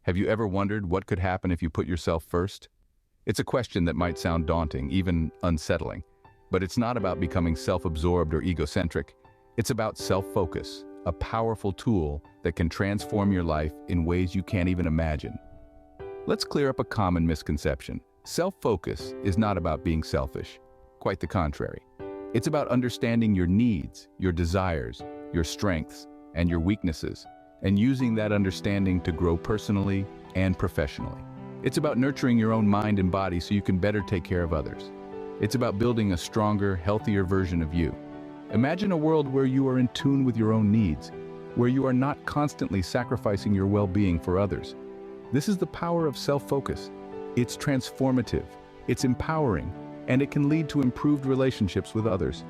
Have you ever wondered what could happen if you put yourself first? It's a question that might sound daunting, even unsettling, but it's not about becoming self-absorbed or egocentric. It's about self-focus, a powerful tool that can transform your life in ways you can't even imagine. Let's clear up a common misconception. Self-focus is not about being selfish. Quite the contrary. It's about understanding your needs, your desires, your strengths, and your weaknesses, and using that understanding to grow personally and professionally. It's about nurturing your own mind and body so you can better take care of others. It's about building a stronger, healthier version of you. Imagine a world where you are in tune with your own needs, where you are not constantly sacrificing your well-being for others. This is the power of self-focus. It's transformative, it's empowering, and it can lead to improved relationships with others.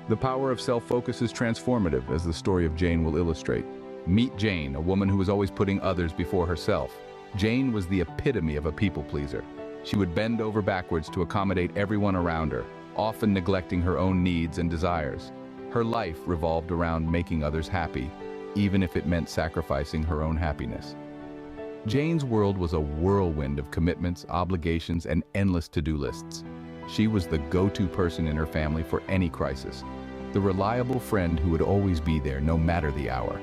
The power of self-focus is transformative, as the story of Jane will illustrate. Meet Jane, a woman who was always putting others before herself. Jane was the epitome of a people-pleaser. She would bend over backwards to accommodate everyone around her, often neglecting her own needs and desires. Her life revolved around making others happy, even if it meant sacrificing her own happiness. Jane's world was a whirlwind of commitments, obligations, and endless to-do lists. She was the go-to person in her family for any crisis, the reliable friend who would always be there no matter the hour.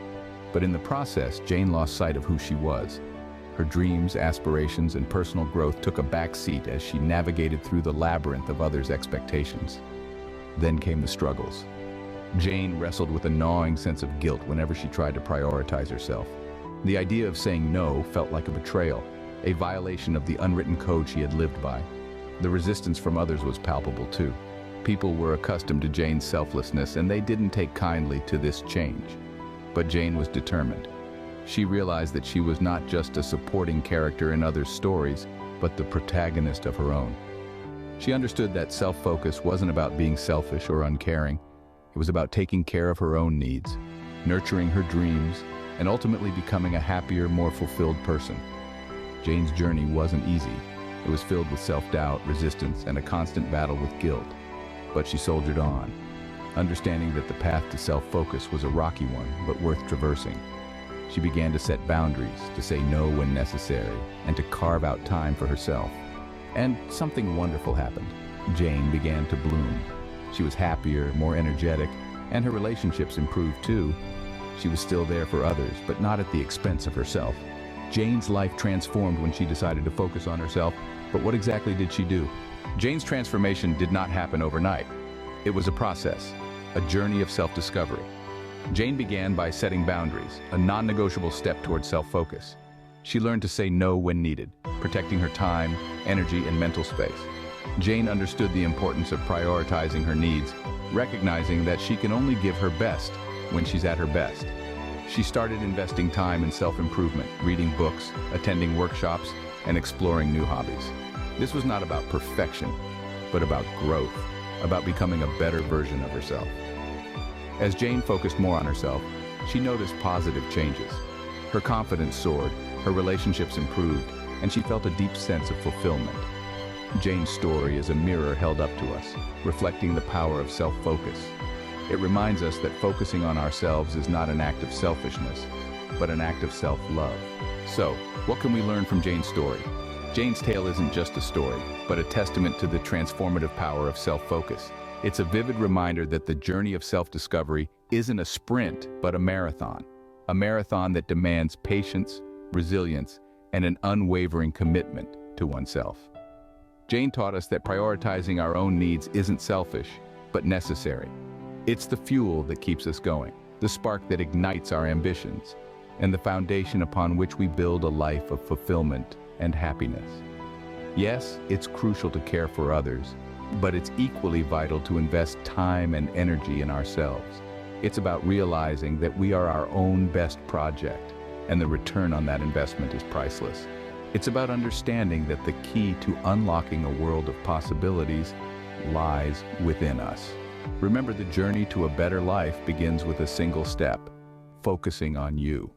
But in the process, Jane lost sight of who she was. Her dreams, aspirations, and personal growth took a back seat as she navigated through the labyrinth of others' expectations. Then came the struggles. Jane wrestled with a gnawing sense of guilt whenever she tried to prioritize herself. The idea of saying no felt like a betrayal, a violation of the unwritten code she had lived by. The resistance from others was palpable too. People were accustomed to Jane's selflessness, and they didn't take kindly to this change. But Jane was determined. She realized that she was not just a supporting character in others' stories, but the protagonist of her own. She understood that self-focus wasn't about being selfish or uncaring. It was about taking care of her own needs, nurturing her dreams, and ultimately becoming a happier, more fulfilled person. Jane's journey wasn't easy. It was filled with self-doubt, resistance, and a constant battle with guilt. But she soldiered on, understanding that the path to self-focus was a rocky one, but worth traversing. She began to set boundaries, to say no when necessary, and to carve out time for herself. And something wonderful happened. Jane began to bloom. She was happier, more energetic, and her relationships improved too. She was still there for others, but not at the expense of herself. Jane's life transformed when she decided to focus on herself, but what exactly did she do? Jane's transformation did not happen overnight. It was a process, a journey of self-discovery. Jane began by setting boundaries, a non-negotiable step towards self-focus. She learned to say no when needed, protecting her time, energy, and mental space. Jane understood the importance of prioritizing her needs, recognizing that she can only give her best when she's at her best. She started investing time in self-improvement, reading books, attending workshops, and exploring new hobbies. This was not about perfection, but about growth, about becoming a better version of herself. As Jane focused more on herself, she noticed positive changes. Her confidence soared, her relationships improved, and she felt a deep sense of fulfillment. Jane's story is a mirror held up to us, reflecting the power of self-focus. It reminds us that focusing on ourselves is not an act of selfishness, but an act of self-love. So, what can we learn from Jane's story? Jane's tale isn't just a story, but a testament to the transformative power of self-focus. It's a vivid reminder that the journey of self-discovery isn't a sprint, but a marathon that demands patience, resilience, and an unwavering commitment to oneself. Jane taught us that prioritizing our own needs isn't selfish, but necessary. It's the fuel that keeps us going, the spark that ignites our ambitions, and the foundation upon which we build a life of fulfillment and happiness. Yes, it's crucial to care for others, but it's equally vital to invest time and energy in ourselves. It's about realizing that we are our own best project, and the return on that investment is priceless. It's about understanding that the key to unlocking a world of possibilities lies within us. Remember, the journey to a better life begins with a single step: focusing on you.